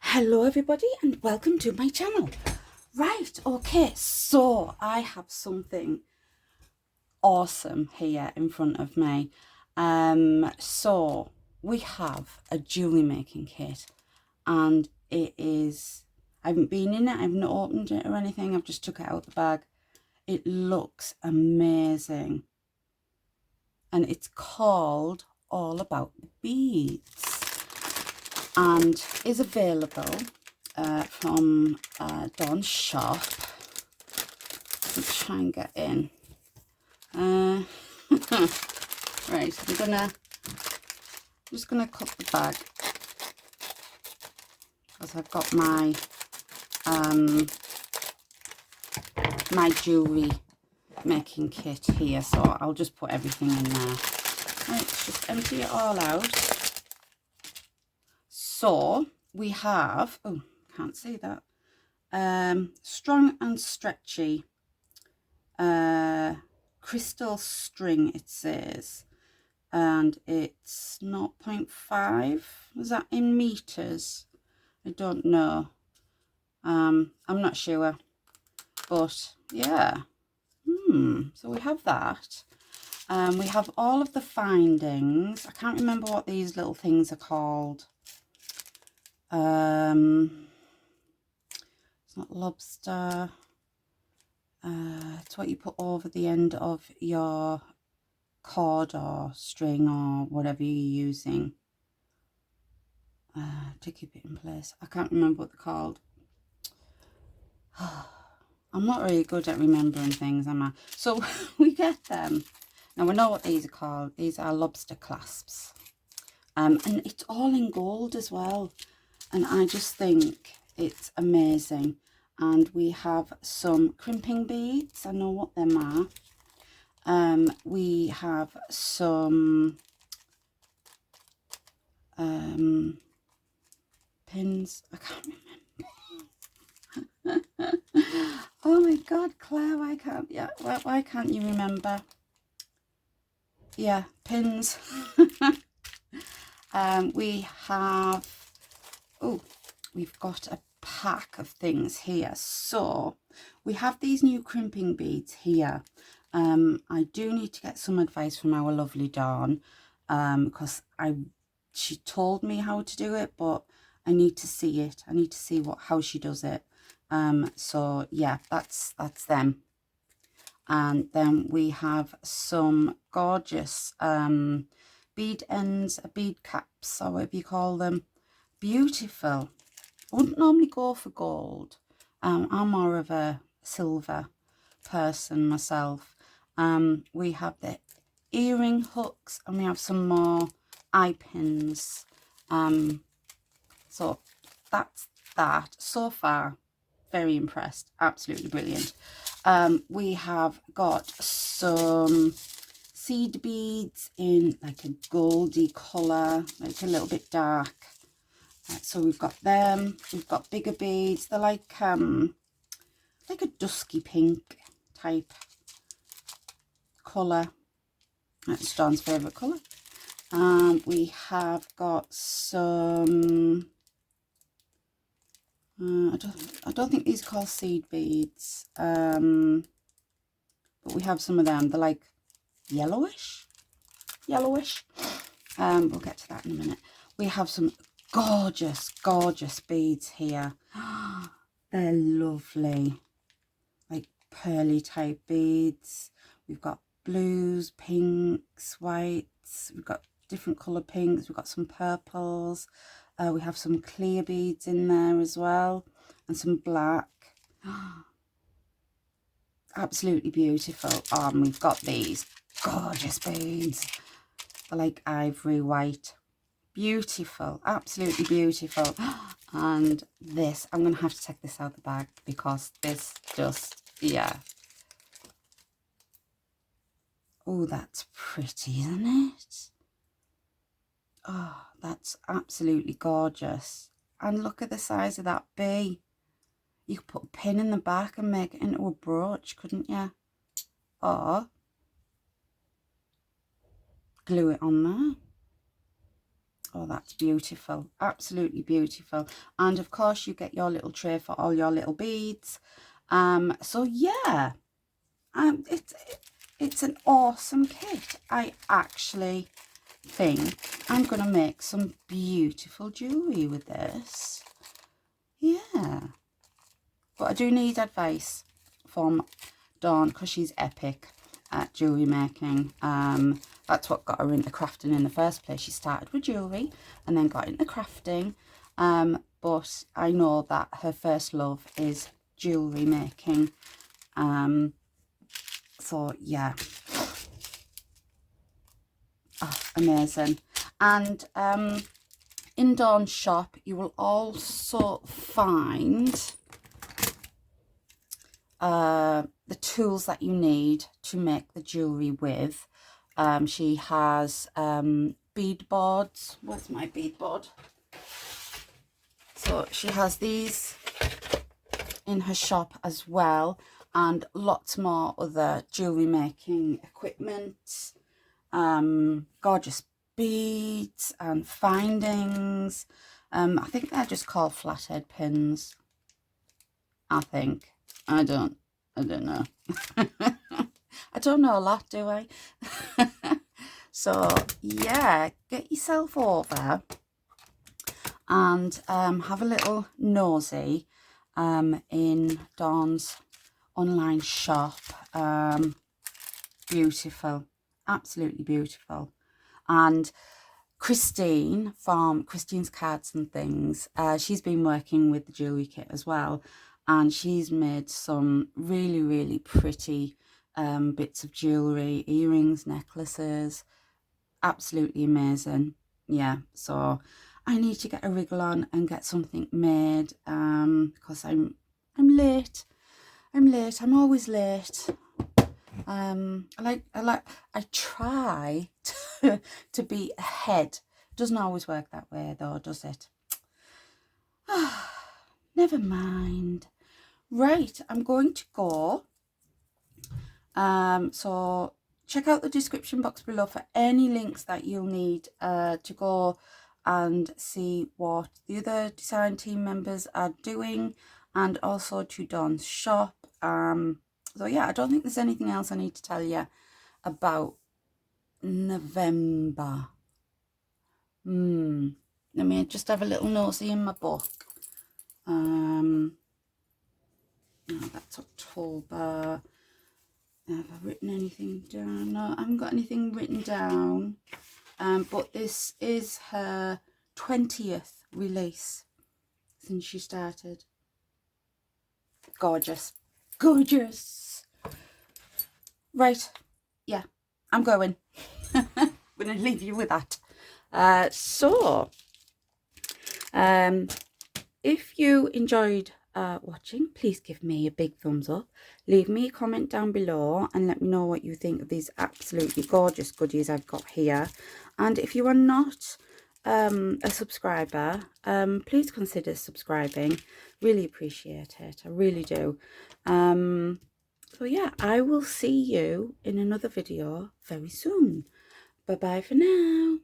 Hello everybody and welcome to my channel. Right, okay, so I have something awesome here in front of me. So we have a jewellery making kit and it is, I haven't been in it, I haven't opened it or anything, I've just took it out the bag. It looks amazing and it's called All About the Beads and is available from Dawn's shop. Let's try and get in. Right, I'm just gonna cut the bag because I've got my my jewellery making kit here, so I'll just put everything in there. Right, just empty it all out. So we have, oh, can't see that. Strong and stretchy crystal string, it says, and it's 0.5. Was that in meters? I don't know. I'm not sure, but yeah. So we have that. We have all of the findings. I can't remember what these little things are called. It's not lobster. It's what you put over the end of your cord or string or whatever you're using to keep it in place. I can't remember what they're called. I'm not really good at remembering things, am I? So we get them. Now we know what these are called. These are lobster clasps. And it's all in gold as well. And I just think it's amazing. And we have some crimping beads. I know what them are. We have some pins. I can't remember. Oh my God, Claire, why can't you remember? Yeah, pins. We have, oh, we've got a pack of things here. So we have these new crimping beads here. I do need to get some advice from our lovely Dawn, because she told me how to do it, but I need to see it. I need to see how she does it. So yeah, that's them. And then we have some gorgeous bead ends, bead caps, or whatever you call them. Beautiful. I wouldn't normally go for gold. I'm more of a silver person myself. We have the earring hooks and we have some more eye pins. So that's that. So far, very impressed. Absolutely brilliant. We have got some seed beads in like a goldy colour, like a little bit dark. So we've got them. We've got bigger beads. They're like a dusky pink type colour. That's John's favourite colour. We have got some, I don't think these are called seed beads, but we have some of them. They're like yellowish. We'll get to that in a minute. We have some gorgeous beads here. They're lovely, like pearly type beads. We've got blues, pinks, whites. We've got different colour pinks. We've got some purples. We have some clear beads in there as well, and some black. Absolutely beautiful. And we've got these gorgeous beads. They're like ivory white. Beautiful, absolutely beautiful. And this, I'm gonna have to take this out the bag because this just, yeah. Oh, that's pretty, isn't it? Oh, that's absolutely gorgeous. And look at the size of that bee. You could put a pin in the back and make it into a brooch, couldn't you? Or glue it on there. Oh, that's beautiful. Absolutely beautiful. And of course you get your little tray for all your little beads. So yeah, it's an awesome kit. I actually think I'm going to make some beautiful jewellery with this. Yeah. But I do need advice from Dawn because she's epic at jewellery making. That's what got her into crafting in the first place. She started with jewellery and then got into crafting. But I know that her first love is jewellery making. So yeah. Oh, amazing. And in Dawn's shop you will also find the tools that you need to make the jewellery with. She has bead boards. Where's my bead board? So she has these in her shop as well, and lots more other jewellery making equipment, gorgeous beads and findings. I think they're just called flathead pins. I think. I don't know. I don't know a lot, do I? So yeah, get yourself over and have a little nosy in Dawn's online shop. Beautiful, absolutely beautiful. And Christine from Christine's Cards and Things, she's been working with the jewellery kit as well, and she's made some really, really pretty bits of jewellery, earrings, necklaces. Absolutely amazing. Yeah, so I need to get a wriggle on and get something made because I'm late. I'm always late. I try to be ahead. Doesn't always work that way though, does it? Never mind. Right, I'm going to go. So check out the description box below for any links that you'll need to go and see what the other design team members are doing, and also to Dawn's shop. So yeah, I don't think there's anything else I need to tell you about November. Let me just have a little nosy in my book. No, that's October. Have I written anything down? No, I haven't got anything written down. But this is her 20th release since she started. Gorgeous. Gorgeous. Right. Yeah, I'm going. I'm going to leave you with that. If you enjoyed watching, please give me a big thumbs up. Leave me a comment down below and let me know what you think of these absolutely gorgeous goodies I've got here. And if you are not a subscriber, please consider subscribing. Really appreciate it. I really do. So yeah, I will see you in another video very soon. Bye bye for now.